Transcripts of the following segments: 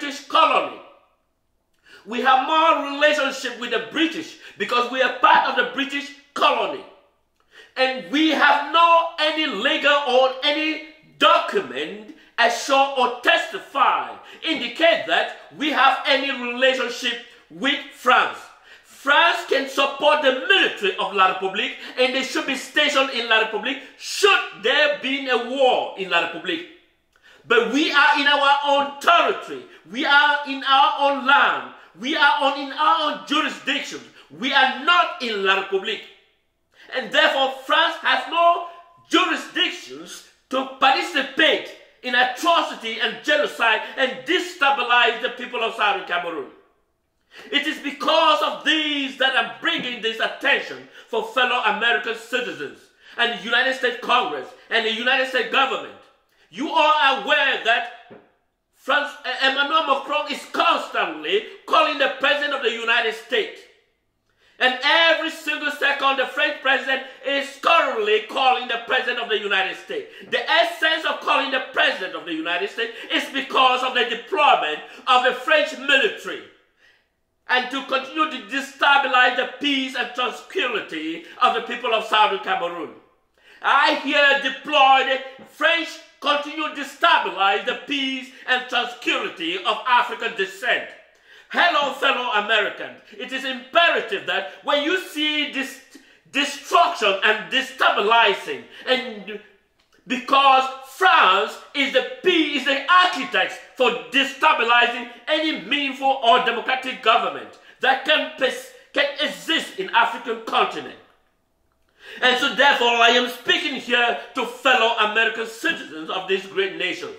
British colony. We have more relationship with the British because we are part of the British colony. And we have no any legal or any document assure or testify, indicate that we have any relationship with France. France can support the military of La République, and they should be stationed in La République should there be a war in La République. But we are in our own territory. We are in our own land. We are in our own jurisdiction. We are not in La République. And therefore, France has no jurisdictions to participate in atrocity and genocide and destabilize the people of Southern Cameroon. It is because of these that I'm bringing this attention for fellow American citizens and the United States Congress and the United States government. You are aware that Emmanuel Macron is constantly calling the President of the United States. And every single second, the French President is currently calling the President of the United States. The essence of calling the President of the United States is because of the deployment of the French military and to continue to destabilize the peace and tranquility of the people of Southern Cameroon. I here deploy the French continue to destabilize the peace and tranquility of African descent. Hello, fellow Americans. It is imperative that when you see this destruction and destabilizing, and because France is the architect for destabilizing any meaningful or democratic government that can exist in African continent. And so therefore I am speaking here to fellow American citizens of these great nations.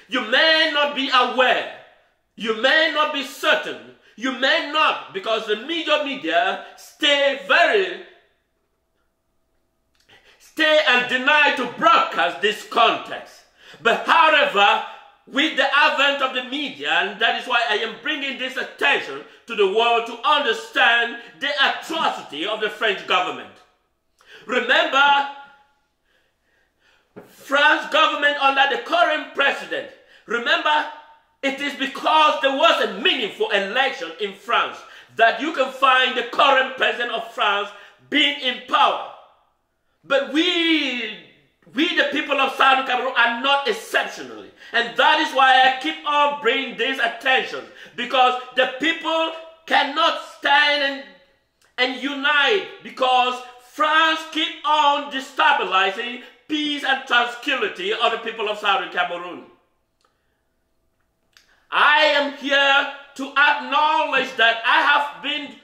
You may not be aware, you may not be certain, you may not, because the media stay and deny to broadcast this context. But however, with the advent of the media, and that is why I am bringing this attention to the world to understand the atrocity of the French government. Remember, France government under the current president, remember, it is because there was a meaningful election in France that you can find the current president of France being in power. But we the people of Southern Cameroon are not exceptionally. And that is why I keep on bringing this attention. Because the people cannot stand and unite because France keep on destabilizing peace and tranquility of the people of Southern Cameroon. I am here to acknowledge that I have been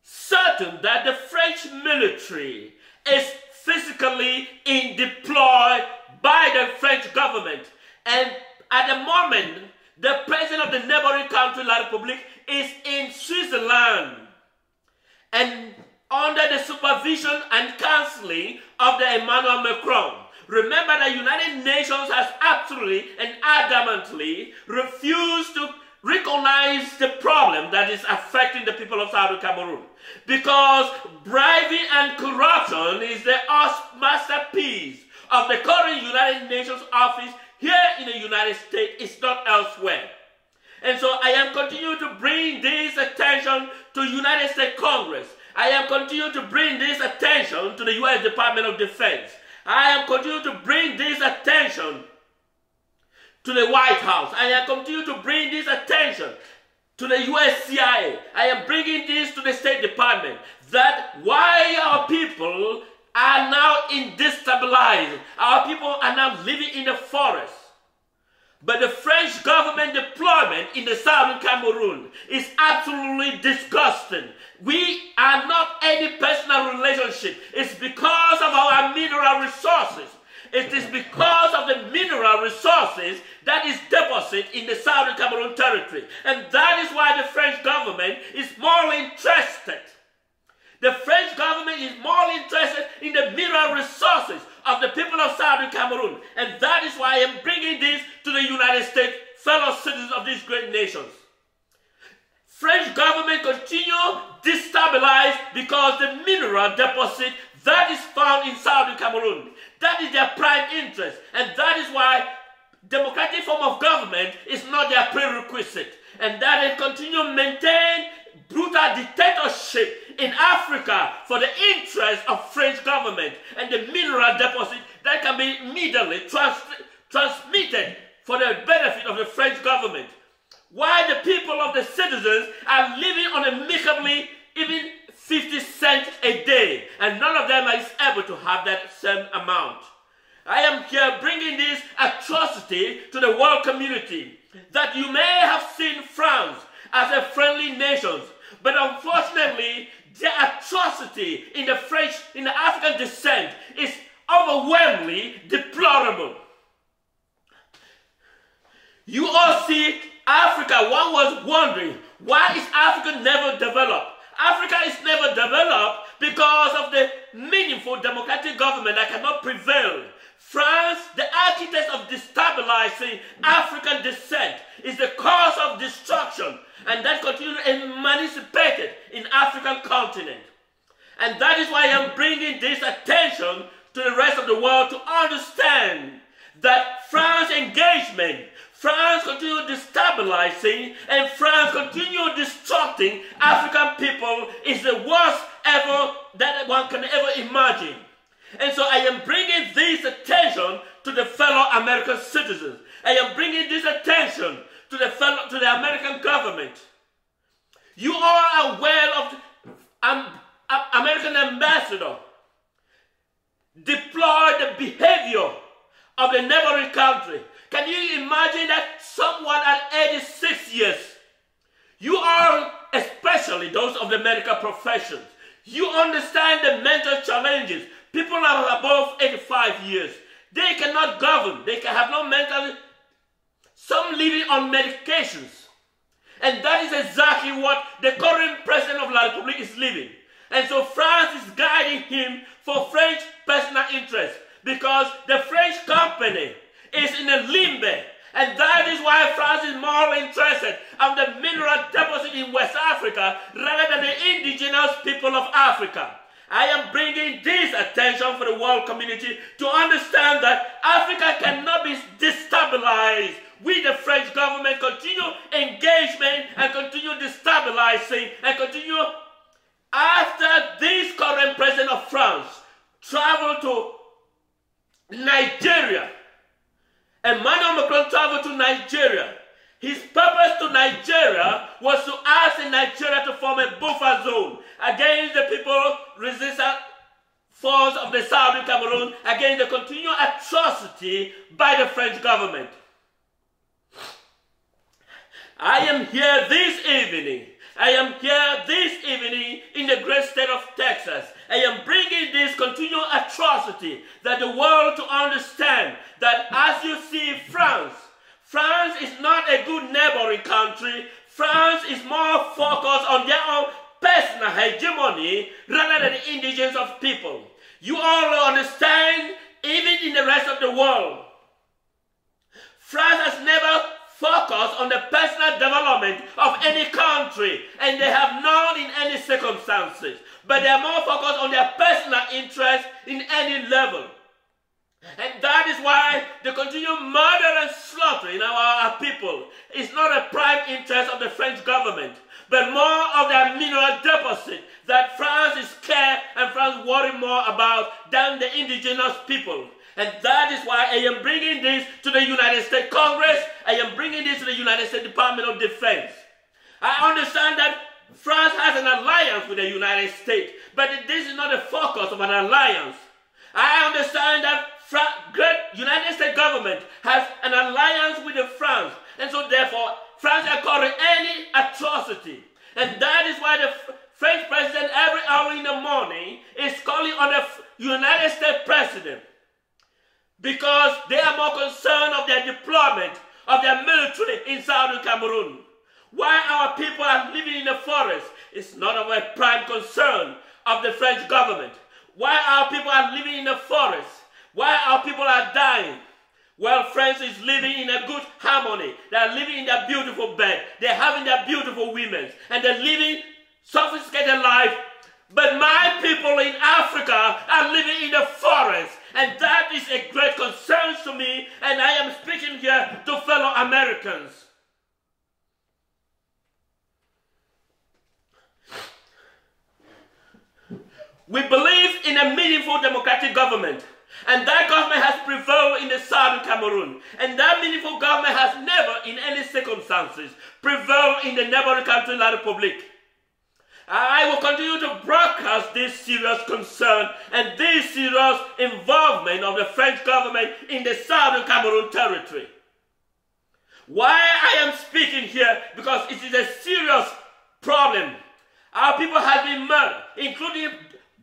certain that the French military is physically deployed by the French government. And at the moment, the president of the neighboring country, La République, is in Switzerland. And under the supervision and counseling of the Emmanuel Macron. Remember, the United Nations has absolutely and adamantly refused to recognize the problem that is affecting the people of Southern Cameroon. Because bribery and corruption is the masterpiece of the current United Nations office here in the United States. It's not elsewhere. And so I am continuing to bring this attention to United States Congress. I am continuing to bring this attention to the U.S. Department of Defense. I am continuing to bring this attention to the White House. I am continuing to bring this attention to the U.S. CIA. I am bringing this to the State Department. That why our people are now destabilized. Our people are now living in the forest. But the French government deployment in the Southern Cameroon is absolutely disgusting. We are not any personal relationship. It's because of our mineral resources. It is because of the mineral resources that is deposited in the Southern Cameroon territory. And that is why the French government is more interested. The French government is more interested in the mineral resources of the people of Southern Cameroon. And that is why I am bringing this to the United States, fellow citizens of these great nations. French government continue destabilize because the mineral deposit that is found in Southern Cameroon, that is their prime interest. And that is why democratic form of government is not their prerequisite, and that they continue to maintain brutal dictatorship in Africa for the interest of French government and the mineral deposit that can be immediately transmitted for the benefit of the French government, while the people of the citizens are living on a meagerly even 50 cents a day, and none of them is able to have that same amount. I am here bringing this atrocity to the world community, that you may have seen France as a friendly nation, but unfortunately, the atrocity in the African descent is overwhelmingly deplorable. You all see Africa. One was wondering, why is Africa never developed? Africa is never developed because of the meaningful democratic government that cannot prevail. France, the architect of destabilizing African descent, is the cause of destruction, and that continues emancipated in African continent. And that is why I am bringing this attention to the rest of the world to understand that France engagement, France continue destabilizing, and France continue destructing African people is the worst ever that one can ever imagine. And so I am bringing this attention to the fellow American citizens. I am bringing this attention to the American government. You are aware of the American ambassador deployed the behavior of the neighboring country. Can you imagine that someone at 86 years, you are, especially those of the medical professions, you understand the mental challenges. People are above 85 years. They cannot govern. They can have no mental. Some living on medications. And that is exactly what the current president of La Republique is living. And so France is guiding him for French personal interest, because the French company is in a limbo. And that is why France is more interested in the mineral deposit in West Africa rather than the indigenous people of Africa. I am bringing this attention for the world community to understand that Africa cannot be destabilized with the French government continue engagement and continue destabilizing and continue. After this current president of France traveled to Nigeria, Emmanuel Macron traveled to Nigeria. His purpose to Nigeria was to ask Nigeria to form a buffer zone against the people resistant force of the Southern Cameroon, against the continued atrocity by the French government. I am here this evening. I am here this evening in the great state of Texas. I am bringing this continual atrocity that the world to understand that as you see France is not a good neighboring country. France is more focused on their own personal hegemony rather than the indigenous of people. You all understand, even in the rest of the world, France has never focused on the personal development of any country, and they have not in any circumstances, but they are more focused on their personal interest in any level. And that is why the continued murder and slaughtering of our people is not a prime interest of the French government, but more of their mineral deposit that France is scared and France worry more about than the indigenous people. And that is why I am bringing this to the United States Congress. I am bringing this to the United States Department of Defense. I understand that France has an alliance with the United States, but this is not the focus of an alliance. I understand that the United States government has an alliance with the France, and so therefore France is calling any atrocity. And that is why the French president every hour in the morning is calling on the United States president, because they are more concerned of their deployment of their military in Southern Cameroon. Why our people are living in the forest is not of a prime concern of the French government. Why our people are living in the forest, why our people are dying. Well, France is living in a good harmony. They are living in their beautiful bed. They are having their beautiful women. And they're living sophisticated life. But my people in Africa are living in the forest. And that is a great concern to me, and I am speaking here to fellow Americans. We believe in a meaningful democratic government, and that government has prevailed in the Southern Cameroon, and that meaningful government has never, in any circumstances, prevailed in the neighboring country, La Republique. I will continue to broadcast this serious concern and this serious involvement of the French government in the Southern Cameroon territory. Why I am speaking here? Because it is a serious problem. Our people have been murdered, including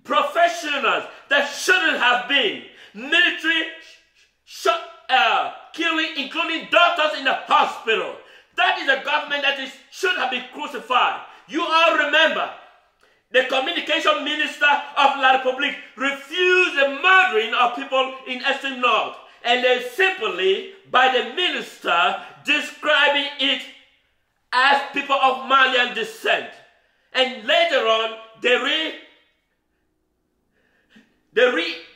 professionals that shouldn't have been. Military killing, including doctors in the hospital. That is a government that should have been crucified. You all remember, the communication minister of La Republique refused the murdering of people in Eastern North. And they simply, by the minister, describing it as people of Malian descent. And later on, they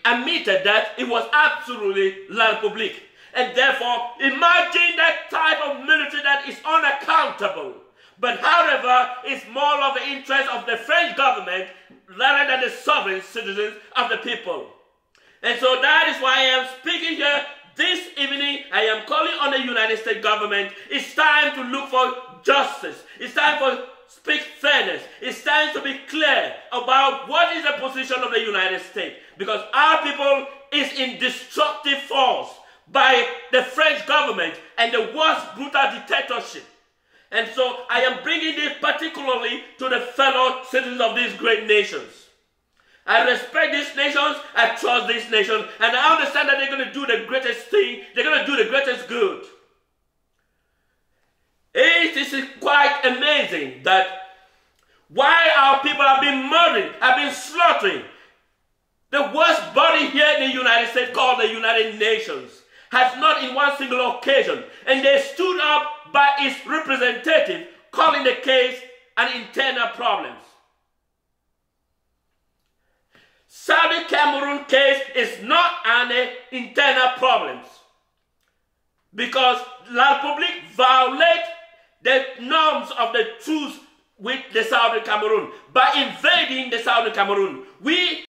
admitted that it was absolutely La Republique. And therefore, imagine that type of military that is unaccountable. But however, it's more of the interest of the French government rather than the sovereign citizens of the people. And so that is why I am speaking here this evening. I am calling on the United States government. It's time to look for justice. It's time for speak fairness. It's time to be clear about what is the position of the United States. Because our people is in destructive force by the French government and the worst brutal dictatorship. And so I am bringing this particularly to the fellow citizens of these great nations. I respect these nations, I trust these nations, and I understand that they're going to do the greatest thing, they're going to do the greatest good. It is quite amazing that why our people have been murdering, have been slaughtering. The worst body here in the United States, called the United Nations, has not in one single occasion, and they stood up by its representative, calling the case an internal problems. Southern Cameroon case is not an internal problems, because La Republique violates the norms of the truce with the Southern Cameroon by invading the Southern Cameroon. We